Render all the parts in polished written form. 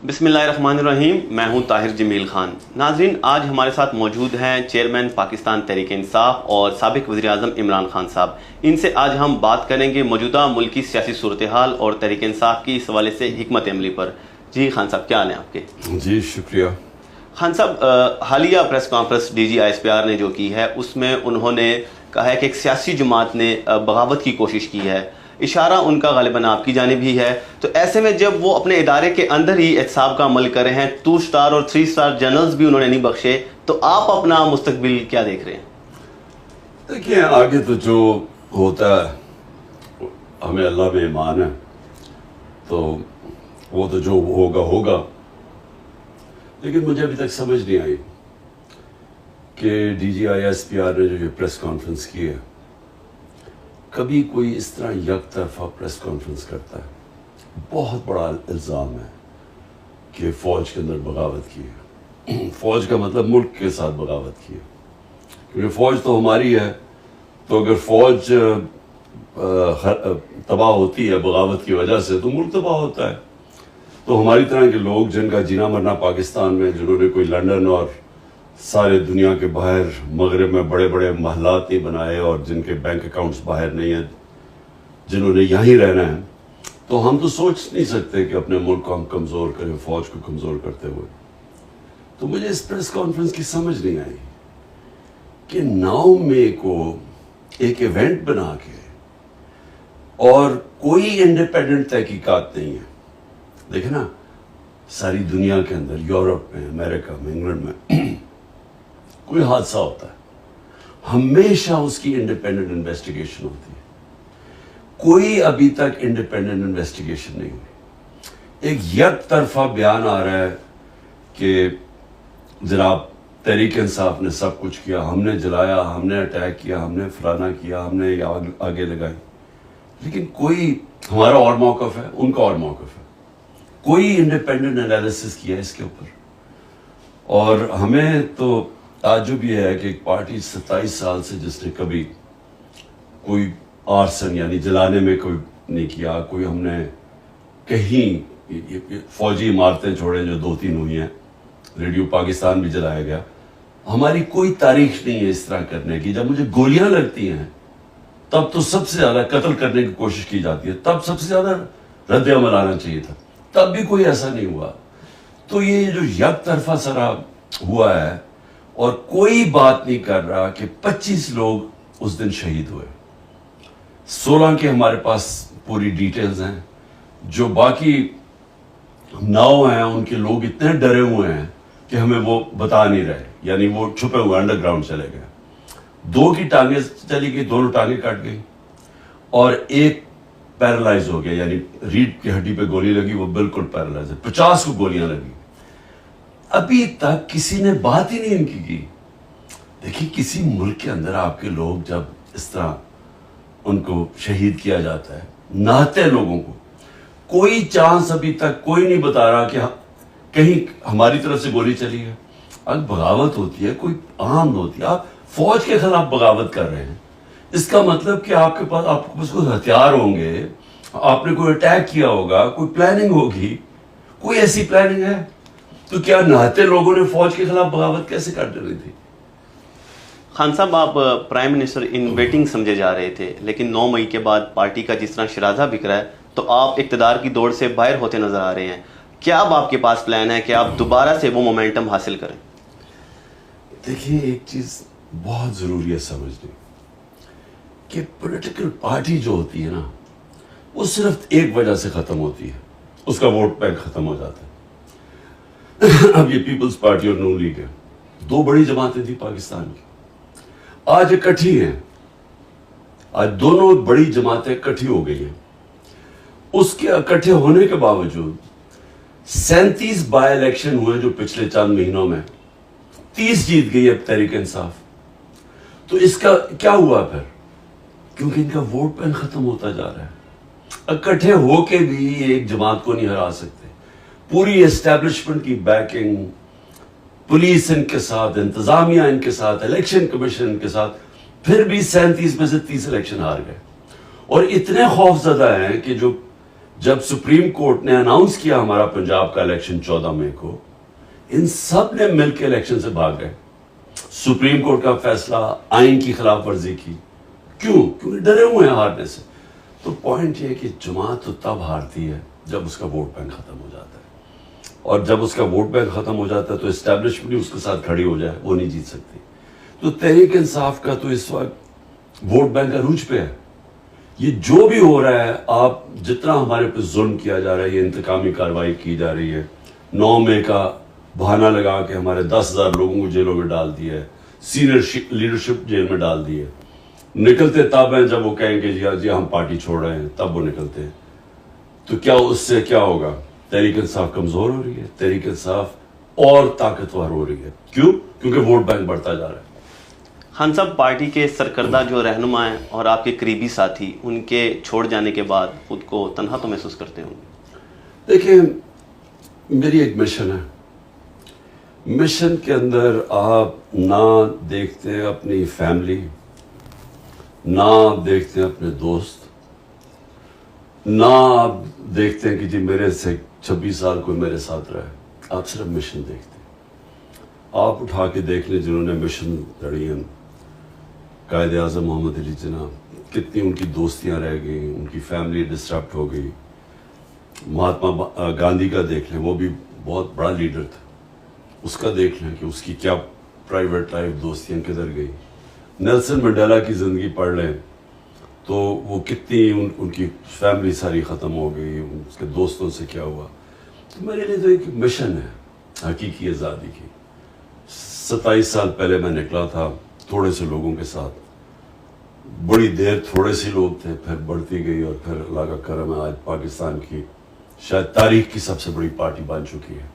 بسم اللہ الرحمن الرحیم. میں ہوں طاہر جمیل خان. ناظرین، آج ہمارے ساتھ موجود ہیں چیئرمین پاکستان تحریک انصاف اور سابق وزیر اعظم عمران خان صاحب. ان سے آج ہم بات کریں گے موجودہ ملکی سیاسی صورتحال اور تحریک انصاف کی اس حوالے سے حکمت عملی پر. جی خان صاحب، کیا حال ہیں آپ کے؟ جی شکریہ. خان صاحب، حالیہ press conference D G I S P R نے جو کی ہے اس میں انہوں نے کہا ہے کہ ایک سیاسی جماعت نے بغاوت کی کوشش کی ہے. اشارہ ان کا غالباً آپ کی جانب ہی ہے. تو ایسے میں جب وہ اپنے ادارے کے اندر ہی احتساب کا عمل کر رہے ہیں، 2 اسٹار اور 3 اسٹار جنرلز بھی انہوں نے نہیں بخشے، تو آپ اپنا مستقبل کیا دیکھ رہے ہیں؟ دیکھیں، آگے تو جو ہوتا ہے ہمیں اللہ میں ایمان ہے، تو وہ تو جو ہوگا. لیکن مجھے ابھی تک سمجھ نہیں آئی کہ D G I S P R نے جو یہ پریس کانفرنس کی ہے، کبھی کوئی اس طرح یک طرفہ پریس کانفرنس کرتا ہے. بہت بڑا الزام ہے کہ فوج کے اندر بغاوت کی ہے. فوج کا مطلب ملک کے ساتھ بغاوت کی ہے، کیونکہ فوج تو ہماری ہے. تو اگر فوج تباہ ہوتی ہے بغاوت کی وجہ سے، تو ملک تباہ ہوتا ہے. تو ہماری طرح کے لوگ جن کا جینا مرنا پاکستان میں، جنہوں نے کوئی لنڈن اور سارے دنیا کے باہر مغرب میں بڑے بڑے محلات نہیں بنائے، اور جن کے بینک اکاؤنٹس باہر نہیں ہیں، جنہوں نے یہیں رہنا ہے، تو ہم تو سوچ نہیں سکتے کہ اپنے ملک کو ہم کمزور کریں فوج کو کمزور کرتے ہوئے. تو مجھے اس پریس کانفرنس کی سمجھ نہیں آئی کہ 9 مئی کو ایک ایونٹ بنا کے، اور کوئی انڈیپینڈنٹ تحقیقات نہیں ہے. دیکھیں نا، ساری دنیا کے اندر، یورپ میں، امریکہ میں، انگلینڈ میں کوئی حادثہ ہوتا ہے، ہمیشہ اس کی انڈیپینڈنٹ انویسٹیگیشن ہوتی ہے. کوئی ابھی تک انڈیپینڈنٹ انویسٹیگیشن نہیں ہوئی. ایک یک طرفہ بیان آ رہا ہے کہ جناب تحریک انصاف نے سب کچھ کیا، ہم نے جلایا، ہم نے اٹیک کیا، ہم نے فلانا کیا، ہم نے آگے لگائی. لیکن کوئی، ہمارا اور موقف ہے، ان کا اور موقف ہے، کوئی انڈیپینڈنٹ انالیسس کیا اس کے اوپر. اور ہمیں تو تعجب یہ ہے کہ ایک پارٹی 27 سال سے جس نے کبھی کوئی آرسن یعنی جلانے میں کوئی نہیں کیا، کوئی ہم نے کہیں فوجی عمارتیں چھوڑیں جو 2-3 ہوئی ہیں، ریڈیو پاکستان بھی جلایا گیا، ہماری کوئی تاریخ نہیں ہے اس طرح کرنے کی. جب مجھے گولیاں لگتی ہیں تب تو سب سے زیادہ قتل کرنے کی کوشش کی جاتی ہے، تب سب سے زیادہ رد عمل آنا چاہیے تھا، تب بھی کوئی ایسا نہیں ہوا. تو یہ جو یک طرفہ سرا ہوا ہے، اور کوئی بات نہیں کر رہا کہ 25 لوگ اس دن شہید ہوئے. 16 کے ہمارے پاس پوری ڈیٹیلز ہیں، جو باقی 9 ہیں ان کے لوگ اتنے ڈرے ہوئے ہیں کہ ہمیں وہ بتا نہیں رہے، یعنی وہ چھپے ہوئے انڈر گراؤنڈ چلے گئے. 2 کی ٹانگیں چلی گئی، دونوں ٹانگیں کٹ گئی، اور ایک پیرالائز ہو گیا، یعنی ریڑھ کی ہڈی پہ گولی لگی، وہ بالکل پیرالائز ہے. 50 کو گولیاں لگی. ابھی تک کسی نے بات ہی نہیں ان کی. دیکھیں، کسی ملک کے اندر آپ کے لوگ جب اس طرح ان کو شہید کیا جاتا ہے، نہتے لوگوں کو، کوئی چانس ابھی تک کوئی نہیں بتا رہا کہ کہیں ہماری طرف سے گولی چلی ہے. اگر بغاوت ہوتی ہے، کوئی عام ہوتی ہے، آپ فوج کے خلاف بغاوت کر رہے ہیں، اس کا مطلب کہ آپ کے پاس کوئی ہتھیار ہوں گے، آپ نے کوئی اٹیک کیا ہوگا، کوئی پلاننگ ہوگی. کوئی ایسی پلاننگ ہے؟ تو کیا نہتے لوگوں نے فوج کے خلاف بغاوت کیسے کر ڈالی تھی؟ خان صاحب، آپ پرائم منسٹر ان ویٹنگ سمجھے جا رہے تھے، لیکن 9 مئی کے بعد پارٹی کا جس طرح شرازہ بکھ رہا ہے، تو آپ اقتدار کی دوڑ سے باہر ہوتے نظر آ رہے ہیں. کیا اب آپ کے پاس پلان ہے کہ آپ دوبارہ سے وہ مومنٹم حاصل کریں؟ دیکھیں، ایک چیز بہت ضروری ہے سمجھنے کہ پولیٹیکل پارٹی جو ہوتی ہے نا، وہ صرف ایک وجہ سے ختم ہوتی ہے، اس کا ووٹ بینک ختم ہو جاتا ہے. اب یہ پیپلز پارٹی اور نون لیگ ہے، 2 بڑی جماعتیں تھیں پاکستان کی، آج اکٹھی ہیں. آج دونوں بڑی جماعتیں اکٹھی ہو گئی ہیں. اس کے اکٹھے ہونے کے باوجود 37 بائی الیکشن ہوئے جو پچھلے چند مہینوں میں، 30 جیت گئی اب تحریک انصاف. تو اس کا کیا ہوا پھر؟ کیونکہ ان کا ووٹ بینک ختم ہوتا جا رہا ہے. اکٹھے ہو کے بھی ایک جماعت کو نہیں ہرا سکتے. پوری اسٹیبلشمنٹ کی بیکنگ، پولیس ان کے ساتھ، انتظامیہ ان کے ساتھ، الیکشن کمیشن ان کے ساتھ، پھر بھی 37 میں سے 30 الیکشن ہار گئے. اور اتنے خوف زدہ ہیں کہ جو جب سپریم کورٹ نے اناؤنس کیا ہمارا پنجاب کا الیکشن 14 مئی کو، ان سب نے مل کے الیکشن سے بھاگ گئے. سپریم کورٹ کا فیصلہ، آئین کی خلاف ورزی کی. کیوں؟ کیونکہ ڈرے ہوئے ہیں ہارنے سے. تو پوائنٹ یہ ہے کہ جماعت تو تب ہارتی ہے جب اس کا ووٹ بینک ختم ہو جاتا ہے، اور جب اس کا ووٹ بینک ختم ہو جاتا ہے تو اسٹیبلشمنٹ اس کے ساتھ کھڑی ہو جائے، وہ نہیں جیت سکتی. تو تحریک انصاف کا تو اس وقت ووٹ بینک عروج پہ ہے. یہ جو بھی ہو رہا ہے، آپ جتنا ہمارے پہ ظلم کیا جا رہا ہے، یہ انتقامی کارروائی کی جا رہی ہے، 9 مئی کا بہانہ لگا کے ہمارے 10,000 لوگوں کو جیلوں میں ڈال دیا ہے، سینئر لیڈرشپ جیل میں ڈال دی ہے. نکلتے تب ہیں جب وہ کہیں گے جی ہم پارٹی چھوڑ رہے ہیں، تب وہ نکلتے ہیں. تو کیا اس سے کیا ہوگا؟ تحریک انصاف کمزور ہو رہی ہے، تحریک انصاف اور طاقتور ہو رہی ہے. کیوں؟ کیونکہ ووٹ بینک بڑھتا جا رہا ہے. خان صاحب، پارٹی کے سرکردہ جو رہنما ہیں اور آپ کے قریبی ساتھی، ان کے چھوڑ جانے کے بعد خود کو تنہا تو محسوس کرتے ہوں گے؟ دیکھیں، میری ایک مشن ہے. مشن کے اندر آپ نہ دیکھتے ہیں اپنی فیملی، نہ آپ دیکھتے ہیں اپنے دوست، نہ آپ دیکھتے ہیں کہ جی میرے سے 26 سال کوئی میرے ساتھ رہے. آپ صرف مشن دیکھتے ہیں. آپ اٹھا کے دیکھ لیں جنہوں نے مشن لڑی ہیں، قائد اعظم محمد علی جناح، کتنی ان کی دوستیاں رہ گئیں، ان کی فیملی ڈسٹربٹ ہو گئی. مہاتما گاندھی کا دیکھ لیں، وہ بھی بہت بڑا لیڈر تھا، اس کا دیکھ لیں کہ اس کی کیا پرائیویٹ لائف، دوستیاں کدھر گئی. نیلسن منڈیلا کی زندگی پڑھ لیں تو وہ کتنی ان کی فیملی ساری ختم ہو گئی، اس کے دوستوں سے کیا ہوا. تو میرے لیے تو ایک مشن ہے حقیقی آزادی کی. 27 سال پہلے میں نکلا تھا تھوڑے سے لوگوں کے ساتھ، بڑی دیر تھوڑے سے لوگ تھے، پھر بڑھتی گئی، اور پھر اللہ کا کرم ہے آج پاکستان کی شاید تاریخ کی سب سے بڑی پارٹی بن چکی ہے.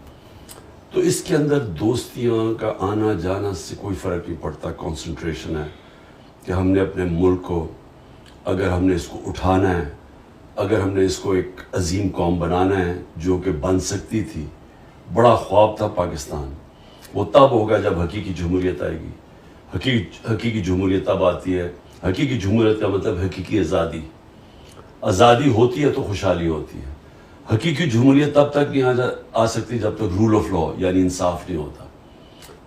تو اس کے اندر دوستیاں کا آنا جانا سے کوئی فرق نہیں پڑتا. کنسنٹریشن ہے کہ ہم نے اپنے ملک کو، اگر ہم نے اس کو اٹھانا ہے، اگر ہم نے اس کو ایک عظیم قوم بنانا ہے جو کہ بن سکتی تھی. بڑا خواب تھا پاکستان، وہ تب ہوگا جب حقیقی جمہوریت آئے گی. حقیقی جمہوریت تب آتی ہے. حقیقی جمہوریت کا مطلب حقیقی آزادی. آزادی ہوتی ہے تو خوشحالی ہوتی ہے. حقیقی جمہوریت تب تک نہیں آ سکتی جب تک رول آف لا یعنی انصاف نہیں ہوتا.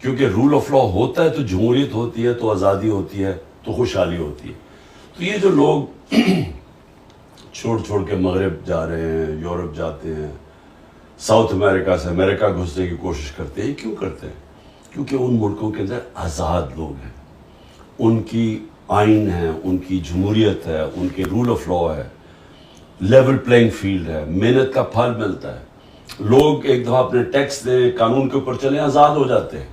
کیونکہ رول آف لا ہوتا ہے تو جمہوریت ہوتی ہے، تو آزادی ہوتی ہے، تو خوشحالی ہوتی ہے. تو یہ جو لوگ چھوڑ کے مغرب جا رہے ہیں، یورپ جاتے ہیں، ساؤتھ امریکہ سے امریکہ گھسنے کی کوشش کرتے ہیں، کیوں کرتے ہیں؟ کیونکہ ان ملکوں کے اندر آزاد لوگ ہیں، ان کی آئین ہے، ان کی جمہوریت ہے، ان کے رول آف لا ہے، لیول پلینگ فیلڈ ہے، محنت کا پھل ملتا ہے. لوگ ایک دفعہ اپنے ٹیکس دیں، قانون کے اوپر چلیں، آزاد ہو جاتے ہیں.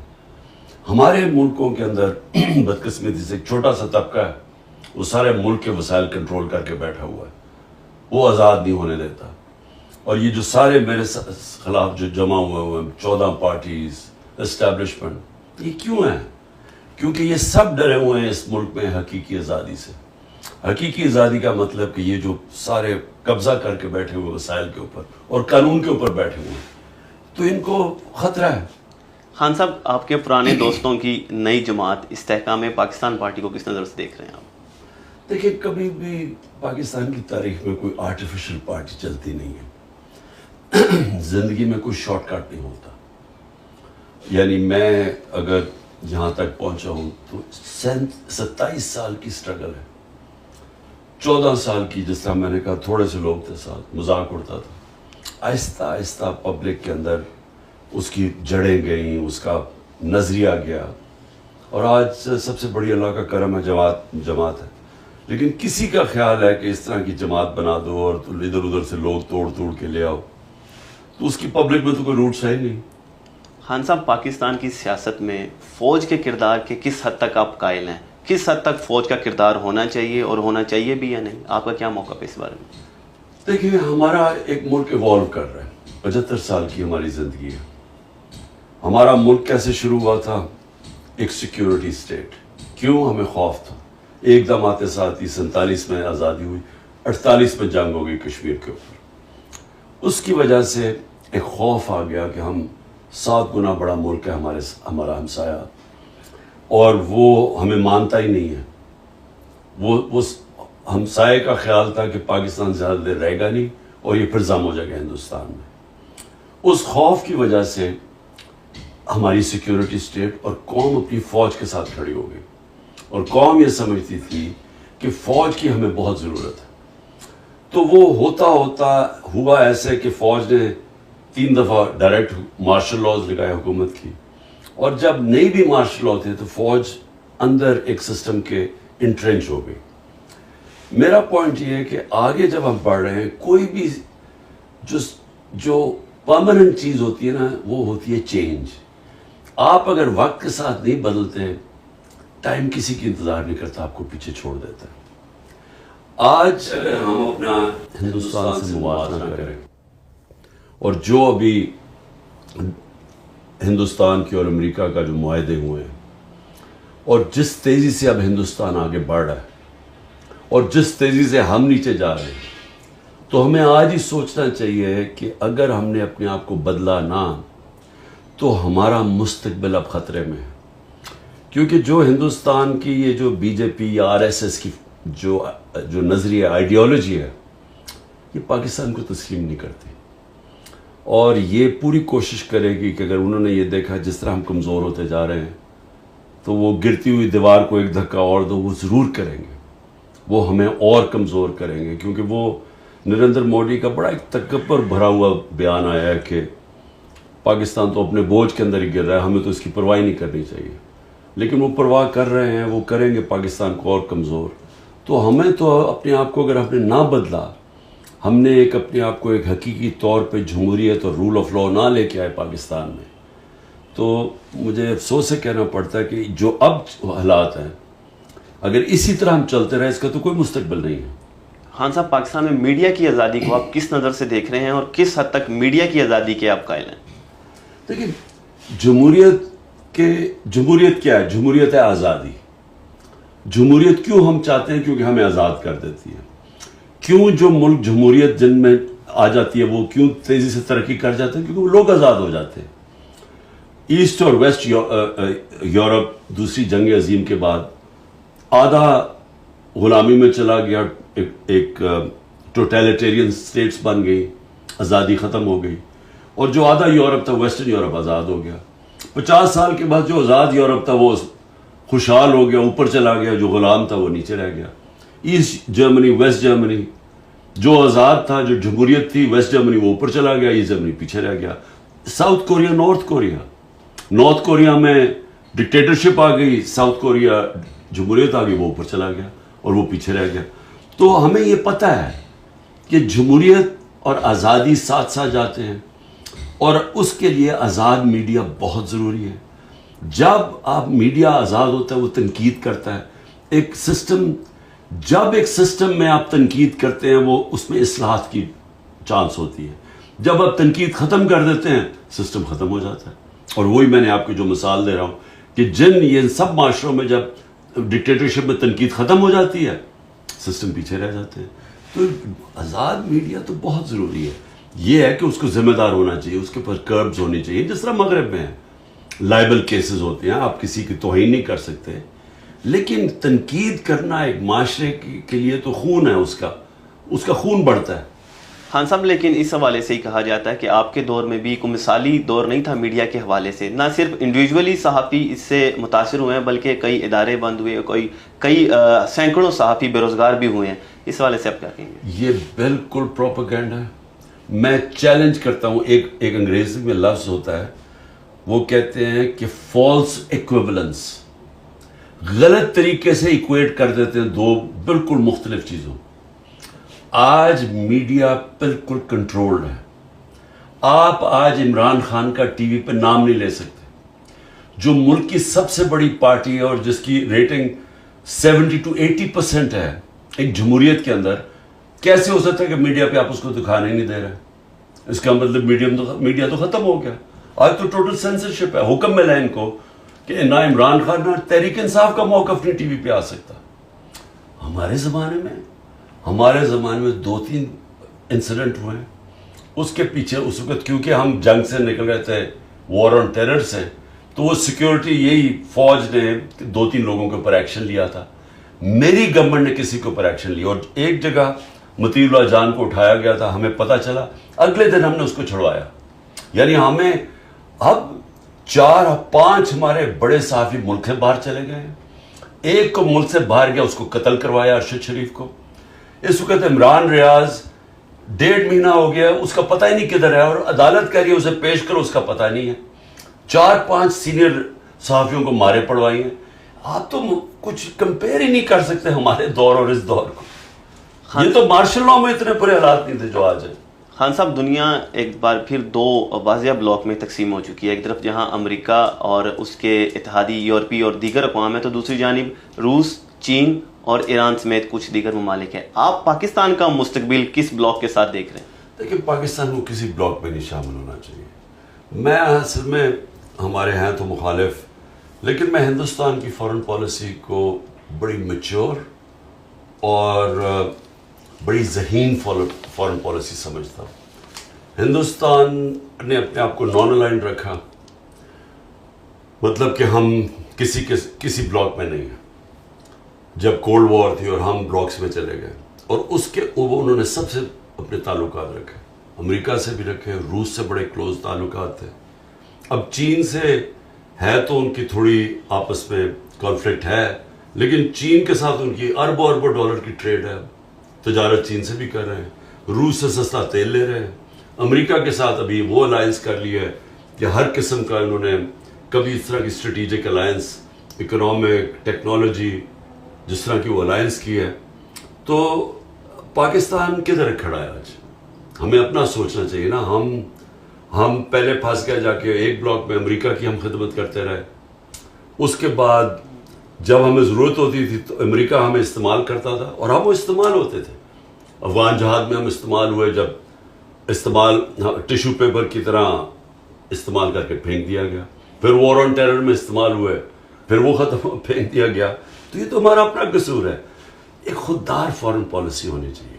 ہمارے ملکوں کے اندر بدقسمتی سے ایک چھوٹا سا طبقہ ہے، وہ سارے ملک کے وسائل کنٹرول کر کے بیٹھا ہوا ہے، وہ آزاد نہیں ہونے دیتا. اور یہ جو سارے میرے خلاف جو جمع ہوئے ہیں 14 پارٹیز، اسٹیبلشمنٹ، یہ کیوں ہیں؟ کیونکہ یہ سب ڈرے ہوئے ہیں اس ملک میں حقیقی آزادی سے. حقیقی آزادی کا مطلب کہ یہ جو سارے قبضہ کر کے بیٹھے ہوئے وسائل کے اوپر اور قانون کے اوپر بیٹھے ہوئے ہیں، تو ان کو خطرہ ہے. خان صاحب، آپ کے پرانے دوستوں کی نئی جماعت استحکام پاکستان پارٹی کو کس نظر سے دیکھ رہے ہیں آپ؟ دیکھیں، کبھی بھی پاکستان کی تاریخ میں کوئی آرٹیفیشل پارٹی چلتی نہیں ہے. زندگی میں کوئی شارٹ کٹ نہیں ہوتا. یعنی میں اگر یہاں تک پہنچا ہوں تو 27 سال کی سٹرگل ہے. 14 سال کی، جس طرح میں نے کہا تھوڑے سے لوگ تھے ساتھ، مذاق اڑتا تھا. آہستہ آہستہ پبلک کے اندر اس کی جڑیں گئیں، اس کا نظریہ گیا، اور آج سب سے بڑی اللہ کا کرم ہے جماعت ہے. لیکن کسی کا خیال ہے کہ اس طرح کی جماعت بنا دو اور ادھر ادھر سے لوگ توڑ کے لے آؤ، تو اس کی پبلک میں تو کوئی روٹس ہے ہی نہیں. خان صاحب، پاکستان کی سیاست میں فوج کے کردار کے کس حد تک آپ قائل ہیں؟ کس حد تک فوج کا کردار ہونا چاہیے اور ہونا چاہیے بھی یا نہیں؟ آپ کا کیا موقف ہے اس بارے میں؟ دیکھیے، ہمارا ایک ملک ایوالو کر رہا ہے. 75 سال کی ہماری زندگی ہے. ہمارا ملک کیسے شروع ہوا تھا؟ ایک سیکیورٹی سٹیٹ. کیوں؟ ہمیں خوف تھا. ایک دم آتے ساتھ ہی 47 میں آزادی ہوئی، 48 میں جنگ ہو گئی کشمیر کے اوپر. اس کی وجہ سے ایک خوف آ گیا کہ ہم 7 گنا بڑا ملک ہے ہمارا ہمسایہ، اور وہ ہمیں مانتا ہی نہیں ہے. وہ ہمسائے کا خیال تھا کہ پاکستان زیادہ دیر رہے گا نہیں، اور یہ پھر ضم ہو جائے گا ہندوستان میں. اس خوف کی وجہ سے ہماری سیکیورٹی اسٹیٹ اور قوم اپنی فوج کے ساتھ کھڑی ہو گئی, اور قوم یہ سمجھتی تھی کہ فوج کی ہمیں بہت ضرورت ہے. تو وہ ہوتا ہوا ایسے کہ فوج نے 3 دفعہ ڈائریکٹ مارشل لاز لگائے حکومت کی, اور جب نہیں بھی مارشل لا تھے تو فوج اندر ایک سسٹم کے انٹرنچ ہو گئی. میرا پوائنٹ یہ ہے کہ آگے جب ہم پڑھ رہے ہیں, کوئی بھی جو پرماننٹ چیز ہوتی ہے نا, وہ ہوتی ہے چینج. آپ اگر وقت کے ساتھ نہیں بدلتے, ٹائم کسی کی انتظار نہیں کرتا, آپ کو پیچھے چھوڑ دیتا ہے. آج اگر ہم اپنا ہندوستان سے موازنہ کریں, اور جو ابھی ہندوستان کی اور امریکہ کا جو معاہدے ہوئے ہیں, اور جس تیزی سے اب ہندوستان آگے بڑھ رہا ہے, اور جس تیزی سے ہم نیچے جا رہے ہیں, تو ہمیں آج ہی سوچنا چاہیے کہ اگر ہم نے اپنے آپ کو بدلا نہ, تو ہمارا مستقبل اب خطرے میں ہے. کیونکہ جو ہندوستان کی یہ جو بی جے پی یا RSS کی جو نظریہ آئیڈیالوجی ہے, یہ پاکستان کو تسلیم نہیں کرتی, اور یہ پوری کوشش کرے گی کہ اگر انہوں نے یہ دیکھا جس طرح ہم کمزور ہوتے جا رہے ہیں, تو وہ گرتی ہوئی دیوار کو ایک دھکا اور دو, وہ ضرور کریں گے, وہ ہمیں اور کمزور کریں گے. کیونکہ وہ نریندر مودی کا بڑا ایک تکبر بھرا ہوا بیان آیا ہے کہ پاکستان تو اپنے بوجھ کے اندر ہی گر رہا ہے, ہمیں تو اس کی پرواہ نہیں کرنی چاہیے. لیکن وہ پرواہ کر رہے ہیں, وہ کریں گے پاکستان کو اور کمزور. تو ہمیں تو اپنے آپ کو اگر ہم نے نہ بدلا, ہم نے اپنے آپ کو ایک حقیقی طور پہ جمہوریت اور رول آف لا نہ لے کے آئے پاکستان میں, تو مجھے افسوس سے کہنا پڑتا ہے کہ جو اب حالات ہیں, اگر اسی طرح ہم چلتے رہے, اس کا تو کوئی مستقبل نہیں ہے. خان صاحب, پاکستان میں میڈیا کی آزادی کو آپ کس نظر سے دیکھ رہے ہیں, اور کس حد تک میڈیا کی آزادی کے آپ قائل ہیں؟ دیکھیں, جمہوریت کیا ہے؟ جمہوریت ہے آزادی. جمہوریت کیوں ہم چاہتے ہیں؟ کیونکہ ہمیں آزاد کر دیتی ہے. کیوں جو ملک جمہوریت جن میں آ جاتی ہے وہ کیوں تیزی سے ترقی کر جاتے ہیں؟ کیونکہ وہ لوگ آزاد ہو جاتے ہیں. ایسٹ اور ویسٹ یورپ دوسری جنگ عظیم کے بعد آدھا غلامی میں چلا گیا, ایک ٹوٹیلیٹیرین سٹیٹس بن گئی, آزادی ختم ہو گئی, اور جو آدھا یورپ تھا, ویسٹرن یورپ, آزاد ہو گیا. 50 سال کے بعد جو آزاد یورپ تھا وہ خوشحال ہو گیا, اوپر چلا گیا, جو غلام تھا وہ نیچے رہ گیا. ایسٹ جرمنی, ویسٹ جرمنی, جو آزاد تھا, جو جمہوریت تھی, ویسٹ جرمنی وہ اوپر چلا گیا, ایسٹ جرمنی پیچھے رہ گیا. ساؤتھ کوریا, نارتھ کوریا میں ڈکٹیٹرشپ آ گئی, ساؤتھ کوریا جمہوریت آ گئی, وہ اوپر چلا گیا اور وہ پیچھے رہ گیا. تو ہمیں یہ پتہ ہے کہ جمہوریت اور آزادی ساتھ ساتھ جاتے ہیں, اور اس کے لیے آزاد میڈیا بہت ضروری ہے. جب آپ میڈیا آزاد ہوتا ہے, وہ تنقید کرتا ہے. جب ایک سسٹم میں آپ تنقید کرتے ہیں, وہ اس میں اصلاحات کی چانس ہوتی ہے. جب آپ تنقید ختم کر دیتے ہیں, سسٹم ختم ہو جاتا ہے. اور وہی میں نے آپ کو جو مثال دے رہا ہوں کہ یہ سب معاشروں میں جب ڈکٹیٹرشپ میں تنقید ختم ہو جاتی ہے, سسٹم پیچھے رہ جاتے ہیں. تو آزاد میڈیا تو بہت ضروری ہے. یہ ہے کہ اس کو ذمہ دار ہونا چاہیے, اس کے اوپر کربز ہونی چاہیے. جس طرح مغرب میں لائبل کیسز ہوتے ہیں, آپ کسی کی توہین نہیں کر سکتے, لیکن تنقید کرنا ایک معاشرے کے لیے تو خون ہے, اس کا خون بڑھتا ہے. خان صاحب, لیکن اس حوالے سے ہی کہا جاتا ہے کہ آپ کے دور میں بھی کوئی مثالی دور نہیں تھا میڈیا کے حوالے سے. نہ صرف انڈیویجولی صحافی اس سے متاثر ہوئے ہیں, بلکہ کئی ادارے بند ہوئے, کئی سینکڑوں صحافی بے روزگار بھی ہوئے ہیں. اس حوالے سے آپ کیا کہیں گے؟ یہ بالکل پروپیگنڈا ہے. میں چیلنج کرتا ہوں, ایک انگریزی میں لفظ ہوتا ہے, وہ کہتے ہیں کہ فالس ایکویولنس. غلط طریقے سے ایکویٹ کر دیتے ہیں دو بالکل مختلف چیزوں. آج میڈیا بالکل کنٹرولڈ ہے. آپ آج عمران خان کا ٹی وی پہ نام نہیں لے سکتے, جو ملک کی سب سے بڑی پارٹی ہے اور جس کی ریٹنگ 70 to 80% ہے ایک جمہوریت کے اندر. کیسے ہو سکتا ہے کہ میڈیا پہ آپ اس کو دکھانے نہیں دے رہے؟ اس کا مطلب میڈیا تو ختم ہو گیا. آج تو ٹوٹل سینسرشپ ہے. حکم ملا ان کو کہ نہ عمران خان نہ تحریک انصاف کا موقف نہیں ٹی وی پہ آ سکتا. ہمارے زمانے میں 2-3 انسیڈنٹ ہوئے. اس کے پیچھے اس وقت کیونکہ ہم جنگ سے نکل رہے تھے, وار آن ٹیرر سے, تو وہ سیکیورٹی یہی فوج نے 2-3 لوگوں کے اوپر ایکشن لیا تھا. میری گورنمنٹ نے کسی کے اوپر ایکشن لیا, اور ایک جگہ مطیع اللہ جان کو اٹھایا گیا تھا، ہمیں پتہ چلا، اگلے دن ہم نے اس کو چھڑوایا. یعنی ہمیں اب 4-5 ہمارے بڑے صحافی ملک سے باہر چلے گئے ہیں. ایک کو ملک سے باہر گیا، اس کو قتل کروایا، ارشد شریف کو. اس وقت عمران ریاض 1.5 مہینہ ہو گیا، اس کا پتہ ہی نہیں کدھر ہے، اور عدالت کہہ رہی ہے اسے پیش کرو، اس کا پتہ نہیں ہے. 4-5 سینئر صحافیوں کو مارے پڑوائی ہیں. آپ تو کچھ کمپیئر ہی نہیں کر سکتے ہمارے دور اور اس دور کو. یہ تو مارشل لاء میں اتنے برے حالات نہیں تھے جو آج ہے. خان صاحب، دنیا ایک بار پھر 2 واضح بلاک میں تقسیم ہو چکی ہے. ایک طرف جہاں امریکہ اور اس کے اتحادی یورپی اور دیگر اقوام ہیں، تو دوسری جانب روس، چین اور ایران سمیت کچھ دیگر ممالک ہیں. آپ پاکستان کا مستقبل کس بلاک کے ساتھ دیکھ رہے ہیں؟ دیکھیں، پاکستان کو کسی بلاک میں نہیں شامل ہونا چاہیے. میں اصل میں ہمارے ہیں تو مخالف، لیکن میں ہندوستان کی فارن پالیسی کو بڑی میچور اور بڑی ذہین فارن پالیسی سمجھتا ہوں. ہندوستان نے اپنے آپ کو نان الائنڈ رکھا، مطلب کہ ہم کسی بلاک میں نہیں ہیں. جب کولڈ وار تھی اور ہم بلاکس میں چلے گئے، اور اس کے انہوں نے سب سے اپنے تعلقات رکھے، امریکہ سے بھی رکھے، روس سے بڑے کلوز تعلقات تھے. اب چین سے ہے تو ان کی تھوڑی آپس میں کانفلکٹ ہے، لیکن چین کے ساتھ ان کی اربوں ڈالر کی ٹریڈ ہے. تجارت چین سے بھی کر رہے ہیں، روس سے سستا تیل لے رہے ہیں. امریکہ کے ساتھ ابھی وہ الائنس کر لی ہے کہ ہر قسم کا انہوں نے کبھی اس طرح کی اسٹریٹجک الائنس، اکنامک، ٹیکنالوجی، جس طرح کی وہ الائنس کی ہے. تو پاکستان کدھر کھڑا ہے آج؟ ہمیں اپنا سوچنا چاہیے نا. ہم پہلے پھنس گئے جا کے ایک بلاک میں، امریکہ کی ہم خدمت کرتے رہے. اس کے بعد جب ہمیں ضرورت ہوتی تھی تو امریکہ ہمیں استعمال کرتا تھا، اور ہم وہ استعمال ہوتے تھے. افغان جہاد میں ہم استعمال ہوئے، جب استعمال ٹیشو پیپر کی طرح استعمال کر کے پھینک دیا گیا. پھر وار آن ٹیرر میں استعمال ہوئے، پھر وہ ختم پھینک دیا گیا. تو یہ تو ہمارا اپنا قصور ہے. ایک خوددار فارن پالیسی ہونی چاہیے،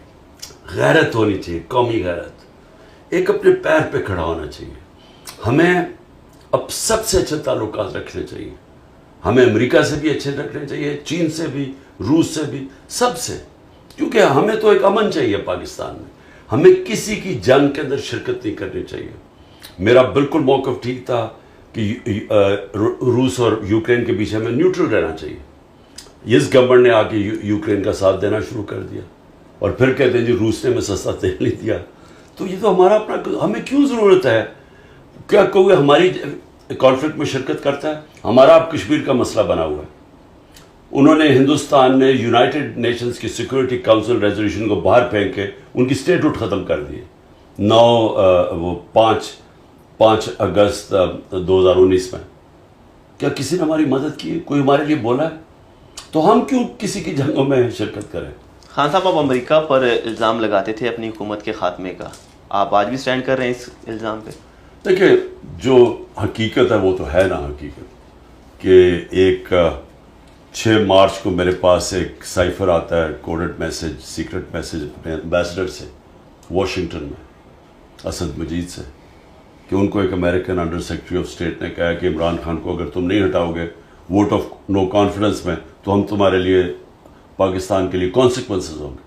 غیرت ہونی چاہیے، قومی غیرت، ایک اپنے پیر پہ کھڑا ہونا چاہیے. ہمیں اب سب سے اچھے تعلقات رکھنے چاہیے. ہمیں امریکہ سے بھی اچھے رکھنے چاہیے، چین سے بھی، روس سے بھی، سب سے. کیونکہ ہمیں تو ایک امن چاہیے پاکستان میں. ہمیں کسی کی جنگ کے اندر شرکت نہیں کرنی چاہیے. میرا بالکل موقف ٹھیک تھا کہ روس اور یوکرین کے بیچ ہمیں نیوٹرل رہنا چاہیے. اس گورنمنٹ نے آ کے یوکرین کا ساتھ دینا شروع کر دیا، اور پھر کہتے ہیں جی روس نے ہمیں سستا تیل نہیں دیا. تو یہ تو ہمارا اپنا، ہمیں کیوں ضرورت ہے؟ کیا کوئی ہماری کانفلکٹ میں شرکت کرتا ہے؟ ہمارا اب کشمیر کا مسئلہ بنا ہوا ہے. انہوں نے، ہندوستان نے یونائٹڈ نیشنز کی سیکورٹی کاؤنسل ریزولوشن کو باہر پھینک کے ان کی اسٹیٹوٹ ختم کر دیے. 5 اگست 2019 میں. کیا کسی نے ہماری مدد کی؟ کوئی ہمارے لیے بولا ہے؟ تو ہم کیوں کسی کی جنگوں میں شرکت کریں؟ خان صاحب، آپ امریکہ پر الزام لگاتے تھے اپنی حکومت کے خاتمے کا. آپ آج بھی سٹینڈ کر رہے ہیں اس الزام پہ؟ دیکھیں، جو حقیقت ہے وہ تو ہے نا حقیقت، کہ ایک 6 مارچ کو میرے پاس ایک سائفر آتا ہے، کوڈڈ میسج، سیکرٹ میسج اپنے ایمبیسڈر سے واشنگٹن میں، اسد مجید سے، کہ ان کو ایک American under secretary of state نے کہا کہ عمران خان کو اگر تم نہیں ہٹاؤ گے ووٹ آف نو کانفیڈنس میں تو ہم تمہارے لیے، پاکستان کے لیے کانسیکوینسز ہوں گے.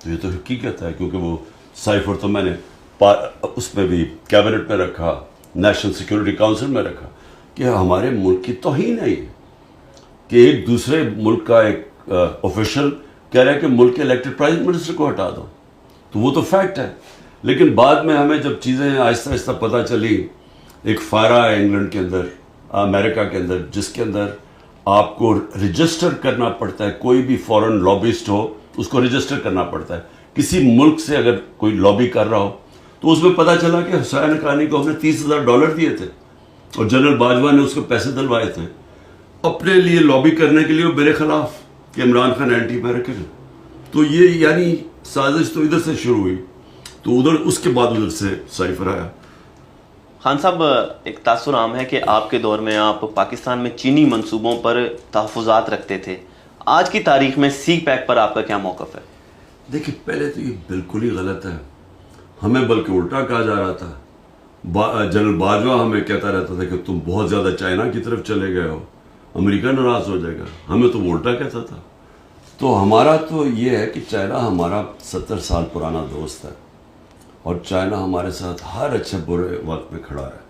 تو یہ تو حقیقت ہے، کیونکہ وہ سائفر تو میں نے اس میں بھی کیبنٹ میں رکھا، نیشنل سیکورٹی کاؤنسل میں رکھا، کہ ہمارے ملک کی توہین ہے یہ، کہ ایک دوسرے ملک کا ایک آفیشل کہہ رہا ہے کہ ملک کے الیکٹڈ پرائم منسٹر کو ہٹا دو. تو وہ تو فیکٹ ہے. لیکن بعد میں ہمیں جب چیزیں آہستہ آہستہ پتہ چلی، ایک فائرہ ہے انگلینڈ کے اندر، امریکہ کے اندر، جس کے اندر آپ کو رجسٹر کرنا پڑتا ہے. کوئی بھی فورن لابسٹ ہو اس کو رجسٹر کرنا پڑتا ہے. کسی ملک سے اگر کوئی لابی کر رہا ہو تو اس میں پتہ چلا کہ حسین حقانی کو ہم نے $30,000 دیے تھے، اور جنرل باجوہ نے اس کو پیسے دلوائے تھے اپنے لیے لابی کرنے کے لیے میرے خلاف، کہ عمران خان اینٹی امریکن ہے. تو یہ یعنی سازش تو ادھر سے شروع ہوئی، تو ادھر اس کے بعد ادھر سے سائفر آیا. خان صاحب، ایک تاثر عام ہے کہ آپ کے دور میں آپ پاکستان میں چینی منصوبوں پر تحفظات رکھتے تھے. آج کی تاریخ میں سی پیک پر آپ کا کیا موقف ہے؟ دیکھیں، پہلے تو یہ بالکل ہی غلط ہے. ہمیں بلکہ الٹا کہا جا رہا تھا. جنرل باجوہ ہمیں کہتا رہتا تھا کہ تم بہت زیادہ چائنا کی طرف چلے گئے ہو، امریکہ ناراض ہو جائے گا. ہمیں تو وہ الٹا کہتا تھا. تو ہمارا تو یہ ہے کہ چائنا ہمارا 70 سال پرانا دوست ہے اور چائنا ہمارے ساتھ ہر اچھے برے وقت میں کھڑا ہے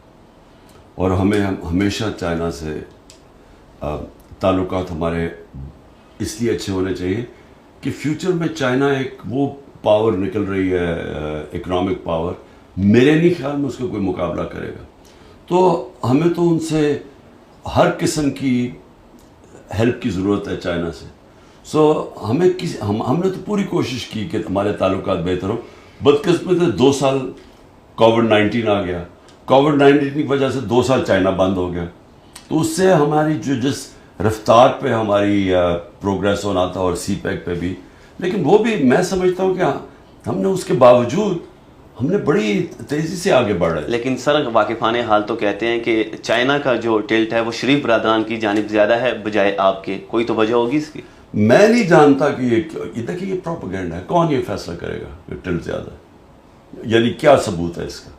اور ہمیں ہمیشہ چائنا سے تعلقات ہمارے اس لیے اچھے ہونے چاہیے کہ فیوچر میں چائنا ایک وہ پاور نکل رہی ہے اکنامک پاور, میرے نہیں خیال میں اس کا کوئی مقابلہ کرے گا. تو ہمیں تو ان سے ہر قسم کی ہیلپ کی ضرورت ہے چائنا سے. سو ہم نے تو پوری کوشش کی کہ ہمارے تعلقات بہتر ہوں. بدقسمت ہے 2 سال کووڈ-19 آ گیا, کووڈ-19 کی وجہ سے 2 سال چائنا بند ہو گیا. تو اس سے ہماری جس رفتار پہ ہماری پروگریس ہونا تھا اور سی پیک پہ بھی, لیکن وہ بھی میں سمجھتا ہوں کہ ہم نے اس کے باوجود ہم نے بڑی تیزی سے آگے بڑھ رہے. لیکن سر واقفان حال تو کہتے ہیں کہ چائنا کا جو ٹلٹ ہے وہ شریف برادران کی جانب زیادہ ہے بجائے آپ کے. کوئی تو وجہ ہوگی اس کی؟ میں نہیں جانتا کہ یہ دیکھیے یہ پروپیگنڈا ہے. کون یہ فیصلہ کرے گا کہ ٹلٹ زیادہ ہے؟ یعنی کیا ثبوت ہے اس کا؟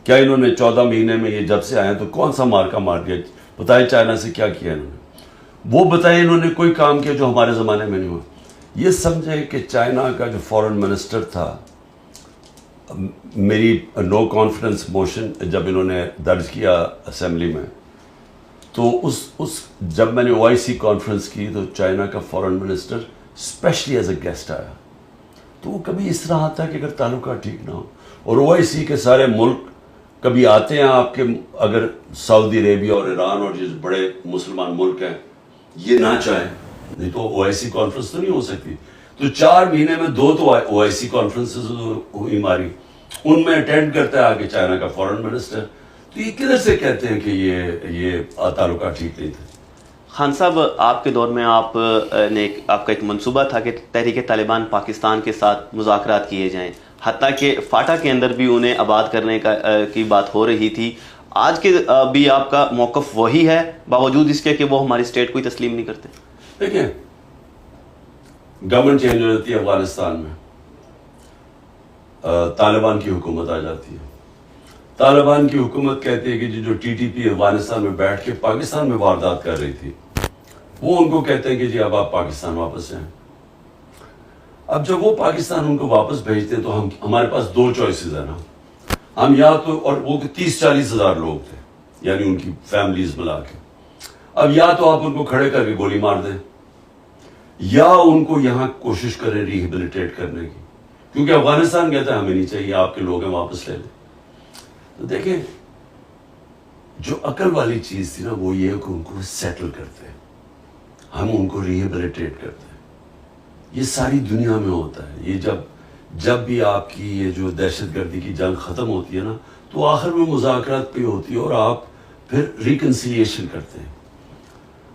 کیا انہوں نے 14 مہینے میں یہ جب سے آئے ہیں تو کون سا مارکا مار دیا؟ بتائیں چائنا سے کیا کیا انہوں نے, وہ بتائیں انہوں نے کوئی کام کیا جو ہمارے زمانے میں نہیں ہوا. یہ سمجھے کہ چائنا کا جو فورن منسٹر تھا, میری نو کانفیڈنس موشن جب انہوں نے درج کیا اسمبلی میں, تو اس جب میں نے OIC کانفرنس کی تو چائنا کا foreign minister specially as a guest آیا. تو وہ کبھی اس طرح آتا ہے کہ اگر تعلقات ٹھیک نہ ہو, اور OIC کے سارے ملک کبھی آتے ہیں آپ کے, اگر سعودی عربیہ اور ایران اور جس بڑے مسلمان ملک ہیں یہ نہ چاہیں, نہیں تو OIC کانفرنس تو نہیں ہو سکتی. تو 4 مہینے میں 2 تو OIC کانفرنسز ہوئی ہماری, ان میں اٹینڈ کرتا ہے آگے چائنا کا فورن منسٹر. تو یہ کدھر سے کہتے ہیں کہ یہ تعلقات ٹھیک نہیں تھے؟ خان صاحب آپ کے دور میں آپ کا ایک منصوبہ تھا کہ تحریک طالبان پاکستان کے ساتھ مذاکرات کیے جائیں, حتیٰ کہ فاٹا کے اندر بھی انہیں آباد کرنے کی بات ہو رہی تھی. آج کے بھی آپ کا موقف وہی ہے باوجود اس کے کہ وہ ہماری اسٹیٹ کو ہی تسلیم نہیں کرتے؟ دیکھیں گورنمنٹ چینج ہو جاتی ہے افغانستان میں, طالبان کی حکومت آ جاتی ہے. طالبان کی حکومت کہتی ہے کہ جو TTP افغانستان میں بیٹھ کے پاکستان میں واردات کر رہی تھی, وہ ان کو کہتے ہیں کہ جی اب آپ پاکستان واپس جائیں. اب جب وہ پاکستان ان کو واپس بھیجتے ہیں تو ہمارے پاس 2 چوائسز ہیں نا. ہم یا تو, اور وہ 30-40 ہزار لوگ تھے یعنی ان کی فیملیز ملا کے, اب یا تو آپ ان کو کھڑے کر کے گولی مار دیں یا ان کو یہاں کوشش کریں ریہیبلیٹیٹ کرنے کی, کیونکہ افغانستان کہتا ہے ہمیں نہیں چاہیے, آپ کے لوگ ہیں واپس لے لیں. تو دیکھیں جو عقل والی چیز تھی نا وہ یہ کہ ان کو سیٹل کرتے ہیں, ہم ان کو ریہیبلیٹیٹ کرتے ہیں. یہ ساری دنیا میں ہوتا ہے. یہ جب بھی آپ کی یہ جو دہشت گردی کی جنگ ختم ہوتی ہے نا تو آخر میں مذاکرات پہ ہوتی ہے اور آپ پھر ریکنسیلیشن کرتے ہیں.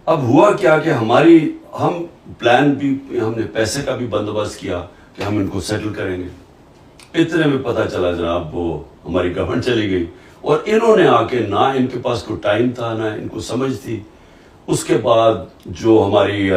اب ہوا کیا کہ ہم پلان بھی, ہم نے پیسے کا بھی بندوبست کیا کہ ہم ان کو سیٹل کریں گے. اتنے میں پتہ چلا جناب وہ ہماری گورنمنٹ چلی گئی اور انہوں نے آ کے, نہ ان کے پاس کوئی ٹائم تھا نہ ان کو سمجھ تھی. اس کے بعد جو ہماری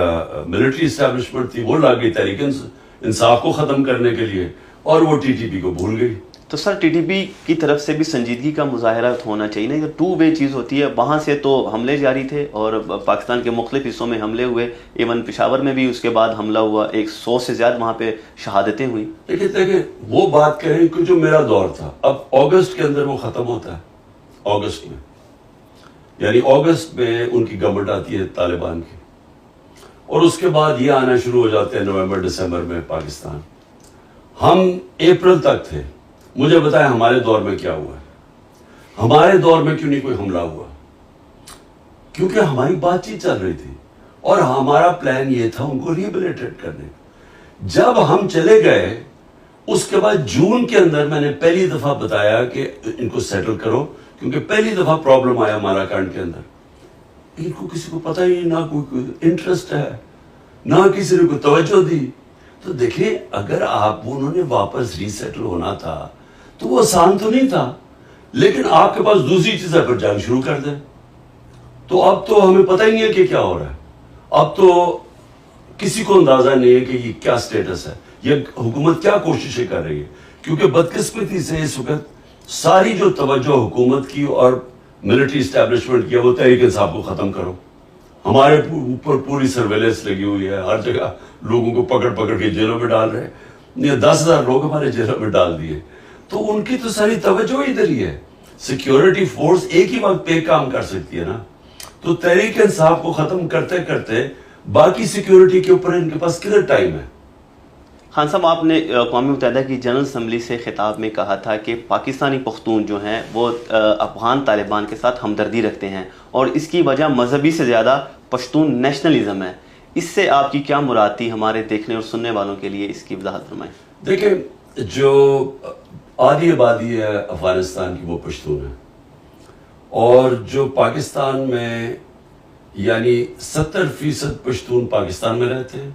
ملٹری اسٹیبلشمنٹ تھی وہ لگ گئی تحریک انصاف کو ختم کرنے کے لیے اور وہ TTP کو بھول گئی. تو سر TTP کی طرف سے بھی سنجیدگی کا مظاہرہ ہونا چاہیے نا, یہ 2 وے چیز ہوتی ہے. وہاں سے تو حملے جاری تھے اور پاکستان کے مختلف حصوں میں حملے ہوئے, ایون پشاور میں بھی اس کے بعد حملہ ہوا, 100 سے زیادہ وہاں پہ شہادتیں ہوئی. دیکھیں وہ بات کریں کہ جو میرا دور تھا, اب اگست کے اندر وہ ختم ہوتا ہے. اگست میں یعنی اگست میں ان کی گورنمنٹ آتی ہے طالبان کی, اور اس کے بعد یہ آنا شروع ہو جاتے ہیں نومبر دسمبر میں پاکستان. ہم اپریل تک تھے. مجھے بتائیں ہمارے دور میں کیا ہوا ہے؟ ہمارے دور میں کیوں نہیں کوئی حملہ ہوا؟ کیونکہ ہماری بات چیت چل رہی تھی اور ہمارا پلان یہ تھا ان کو ریہیبلیٹیٹ کرنے کا. جب ہم چلے گئے اس کے بعد جون کے اندر میں نے پہلی دفعہ بتایا کہ ان کو سیٹل کرو, کیونکہ پہلی دفعہ پرابلم آیا ہمارا کانڈ کے اندر. ان کو کسی کو پتہ ہی نہ کوئی انٹرسٹ ہے نہ کسی نے کوئی توجہ دی. تو دیکھیں اگر انہوں نے واپس ری سیٹل ہونا تھا تو وہ آسان تو نہیں تھا, لیکن آپ کے پاس دوسری چیز ہے, پھر جنگ شروع کر دیں. تو اب تو ہمیں پتہ ہی نہیں ہے کہ کیا ہو رہا ہے. اب تو کسی کو اندازہ نہیں ہے کہ یہ کیا سٹیٹس ہے, یہ حکومت کیا کوششیں کر رہی ہے. کیونکہ بدقسمتی سے اس وقت ساری جو توجہ حکومت کی اور ملٹری اسٹیبلشمنٹ کی وہ تحریک انصاف کو ختم کرو, ہمارے اوپر پوری سرویلنس لگی ہوئی ہے، ہر جگہ لوگوں کو پکڑ پکڑ کے جیلوں میں ڈال رہے ہیں، 10,000 لوگ ہمارے جیلوں میں ڈال دیے. تو ان کی تو ساری توجہ ادھر ہی ہے. سیکیورٹی فورس ایک ہی وقت پہ کام کر سکتی ہے نا. تو تحریک انصاف کو ختم کرتے کرتے باقی سیکیورٹی کے اوپر ان کے پاس کدھر ٹائم ہے. خان صاحب، آپ نے اقوام متحدہ کی جنرل اسمبلی سے خطاب میں کہا تھا کہ پاکستانی پختون جو ہیں وہ افغان طالبان کے ساتھ ہمدردی رکھتے ہیں اور اس کی وجہ مذہبی سے زیادہ پشتون نیشنلزم ہے. اس سے آپ کی کیا مراد تھی؟ ہمارے دیکھنے اور سننے والوں کے لیے اس کی وضاحت فرمائیں. دیکھیں، جو آدھی آبادی ہے افغانستان کی وہ پشتون ہے، اور جو پاکستان میں یعنی 70% پشتون پاکستان میں رہتے ہیں،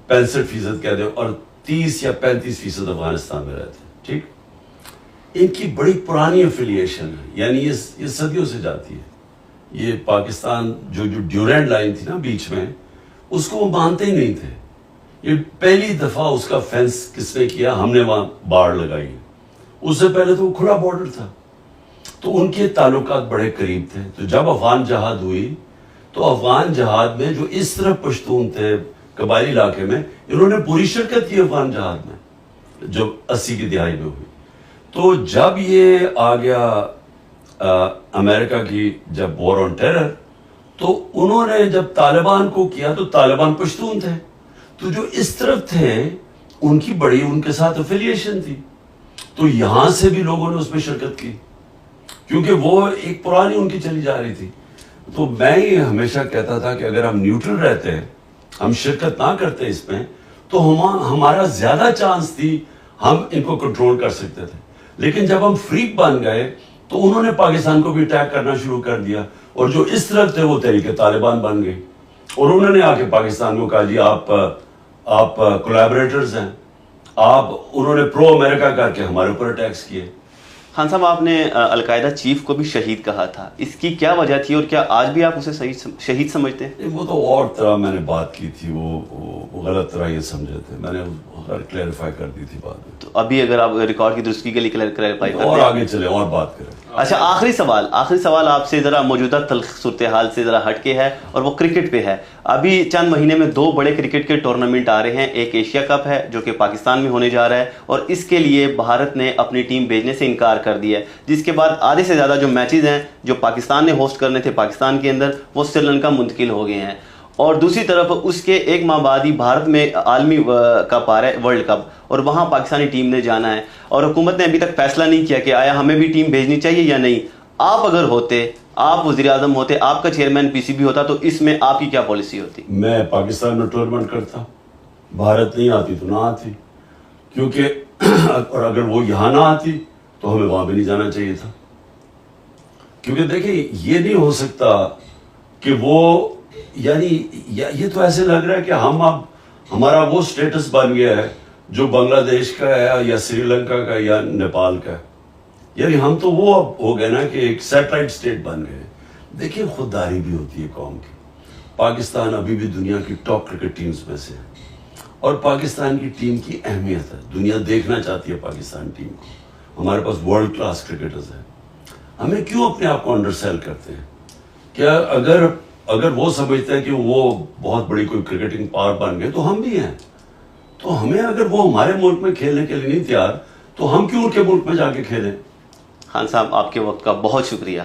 65% کہہ دیں، اور 30 یا 35% افغانستان میں رہتے ہیں. ٹھیک، ان کی بڑی پرانی افیلیشن ہے، یعنی یہ صدیوں سے جاتی ہے. یہ پاکستان جو ڈیورینڈ لائن تھی نا بیچ میں، اس کو وہ مانتے ہی نہیں تھے. یہ پہلی دفعہ اس کا فینس کس نے کیا؟ ہم نے وہاں باڑ لگائی. اس سے پہلے تو وہ کھلا بارڈر تھا. تو ان کے تعلقات بڑے قریب تھے. تو جب افغان جہاد ہوئی تو افغان جہاد میں جو اس طرح پشتون تھے قبائلی علاقے میں، انہوں نے پوری شرکت کی افغان جہاد میں جو 80 کی دہائی میں ہوئی. تو جب یہ آ گیا امریکہ کی جب وار آن ٹیرر، تو انہوں نے جب طالبان کو کیا تو طالبان پشتون تھے. تو جو اس طرف تھے ان کی بڑی ان کے ساتھ افیلیشن تھی. تو یہاں سے بھی لوگوں نے اس میں شرکت کی کیونکہ وہ ایک پرانی ان کی چلی جا رہی تھی. تو میں یہ ہمیشہ کہتا تھا کہ اگر ہم نیوٹرل رہتے ہیں، ہم شرکت نہ کرتے اس میں، تو ہمارا زیادہ چانس تھی ہم ان کو کنٹرول کر سکتے تھے. لیکن جب ہم فریق بن گئے تو انہوں نے پاکستان کو بھی اٹیک کرنا شروع کر دیا، اور جو اس طرف تھے وہ تحریک طالبان بن گئی. اور انہوں نے آ کے پاکستان کو کہا جی آپ کولیبریٹرز ہیں، انہوں نے پرو امریکہ کر کے ہمارے اوپر اٹیکس کیے. خان صاحب، آپ نے القاعدہ چیف کو بھی شہید کہا تھا، اس کی کیا وجہ تھی اور کیا آج بھی آپ اسے شہید سمجھتے ہیں؟ وہ تو اور طرح میں نے بات کی تھی، وہ غلط طرح یہ سمجھے تھے. میں نے کلیریفائی کر دی تھی بات میں. تو ابھی اگر آپ ریکارڈ کی درستگی کے لیے کلیریفائی کرتے ہیں اور آگے چلے اور بات کریں. اچھا، آخری سوال آپ سے ذرا موجودہ تلخ صورتحال سے ذرا ہٹ کے ہے اور وہ کرکٹ پہ ہے. ابھی چند مہینے میں 2 بڑے کرکٹ کے ٹورنامنٹ آ رہے ہیں. ایک ایشیا کپ ہے جو کہ پاکستان میں ہونے جا رہا ہے، اور اس کے لیے بھارت نے اپنی ٹیم بھیجنے سے انکار کر دیا ہے، جس کے بعد آدھے سے زیادہ جو میچز ہیں جو پاکستان نے ہوسٹ کرنے تھے پاکستان کے اندر، وہ سری لنکا منتقل ہو گئے ہیں. اور دوسری طرف اس کے 1 ماہ بعد ہی بھارت میں عالمی کپ آ رہا ہے، ورلڈ کپ، اور وہاں پاکستانی ٹیم نے جانا ہے. اور حکومت نے ابھی تک فیصلہ نہیں کیا کہ آیا ہمیں بھی ٹیم بھیجنی چاہیے یا نہیں. آپ اگر ہوتے، آپ وزیر اعظم ہوتے، آپ کا چیئرمین پی سی بی ہوتا، تو اس میں آپ کی کیا پالیسی ہوتی؟ میں پاکستان میں ٹورنامنٹ کرتا، بھارت نہیں آتی تو نہ آتی، کیونکہ اور اگر وہ یہاں نہ آتی تو ہمیں وہاں بھی نہیں جانا چاہیے تھا. کیونکہ دیکھیں یہ نہیں ہو سکتا کہ وہ یعنی یہ تو ایسے لگ رہا ہے کہ ہم اب ہمارا وہ سٹیٹس بن گیا ہے جو بنگلہ دیش کا ہے یا سری لنکا کا یا نیپال کا ہے. یعنی ہم تو وہ اب ہو گئے نا کہ ایک سیٹلائٹ سٹیٹ بن گئے. دیکھیں خودداری بھی ہوتی ہے قوم کی. پاکستان ابھی بھی دنیا کی ٹاپ کرکٹ ٹیمز میں سے ہے، اور پاکستان کی ٹیم کی اہمیت ہے، دنیا دیکھنا چاہتی ہے پاکستان ٹیم کو. ہمارے پاس ورلڈ کلاس کرکٹرز ہیں. ہمیں کیوں اپنے آپ کو انڈر سیل کرتے ہیں؟ کیا اگر وہ سمجھتے ہیں کہ وہ بہت بڑی کوئی کرکٹنگ پاور بن گئے تو ہم بھی ہیں. تو ہمیں اگر وہ ہمارے ملک میں کھیلنے کے لیے نہیں تیار تو ہم کیوں ان کے ملک میں جا کے کھیلیں؟ خان صاحب، آپ کے وقت کا بہت شکریہ.